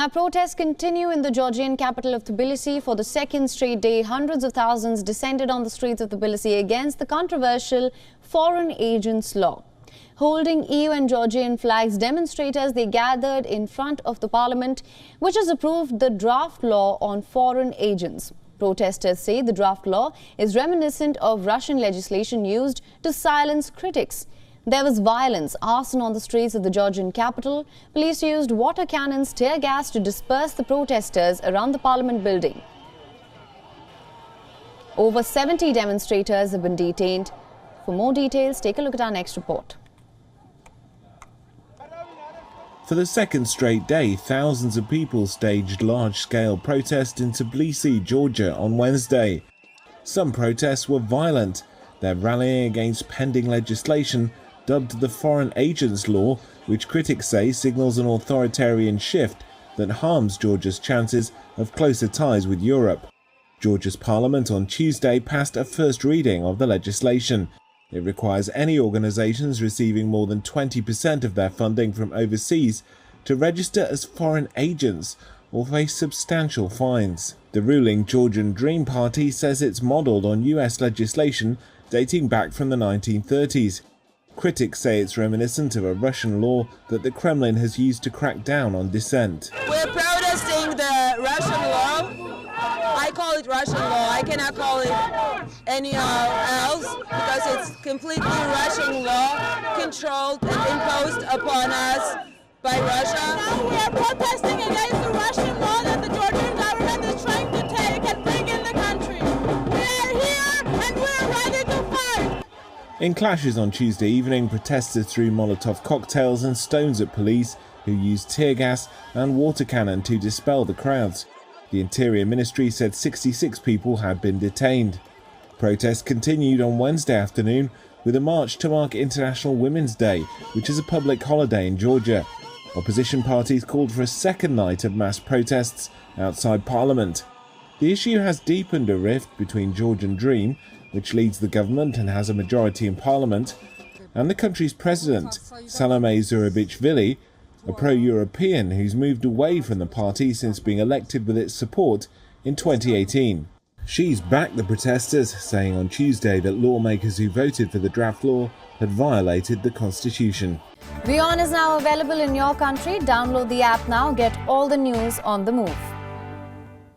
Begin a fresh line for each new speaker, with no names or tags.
Now, protests continue in the Georgian capital of Tbilisi. For the second straight day, hundreds of thousands descended on the streets of Tbilisi against the controversial foreign agents law. Holding EU and Georgian flags, demonstrators they gathered in front of the parliament, which has approved the draft law on foreign agents. Protesters say the draft law is reminiscent of Russian legislation used to silence critics. There was violence, arson on the streets of the Georgian capital. Police used water cannons, tear gas to disperse the protesters around the parliament building. Over 70 demonstrators have been detained. For more details, take a look at our next report.
For the second straight day, thousands of people staged large-scale protests in Tbilisi, Georgia on Wednesday. Some protests were violent. They're rallying against pending legislation dubbed the Foreign Agents Law, which critics say signals an authoritarian shift that harms Georgia's chances of closer ties with Europe. Georgia's parliament on Tuesday passed a first reading of the legislation. It requires any organisations receiving more than 20% of their funding from overseas to register as foreign agents or face substantial fines. The ruling Georgian Dream Party says it's modelled on US legislation dating back from the 1930s. Critics say it's reminiscent of a Russian law that the Kremlin has used to crack down on dissent.
We're protesting the Russian law. I call it Russian law. I cannot call it anything else because it's completely Russian law controlled and imposed upon us by Russia.
Now we are protesting against the Russian law that the Georgian government is trying to take and bring in the country. We are here and we are ready to fight.
In clashes on Tuesday evening, protesters threw Molotov cocktails and stones at police, who used tear gas and water cannon to dispel the crowds. The Interior Ministry said 66 people had been detained. Protests continued on Wednesday afternoon with a march to mark International Women's Day, which is a public holiday in Georgia. Opposition parties called for a second night of mass protests outside Parliament. The issue has deepened a rift between Georgian Dream, which leads the government and has a majority in Parliament, and the country's president, Salome Zurabishvili, a pro-European who's moved away from the party since being elected with its support in 2018. She's backed the protesters, saying on Tuesday that lawmakers who voted for the draft law had violated the constitution.
WION is now available in your country. Download the app now. Get all the news on the move.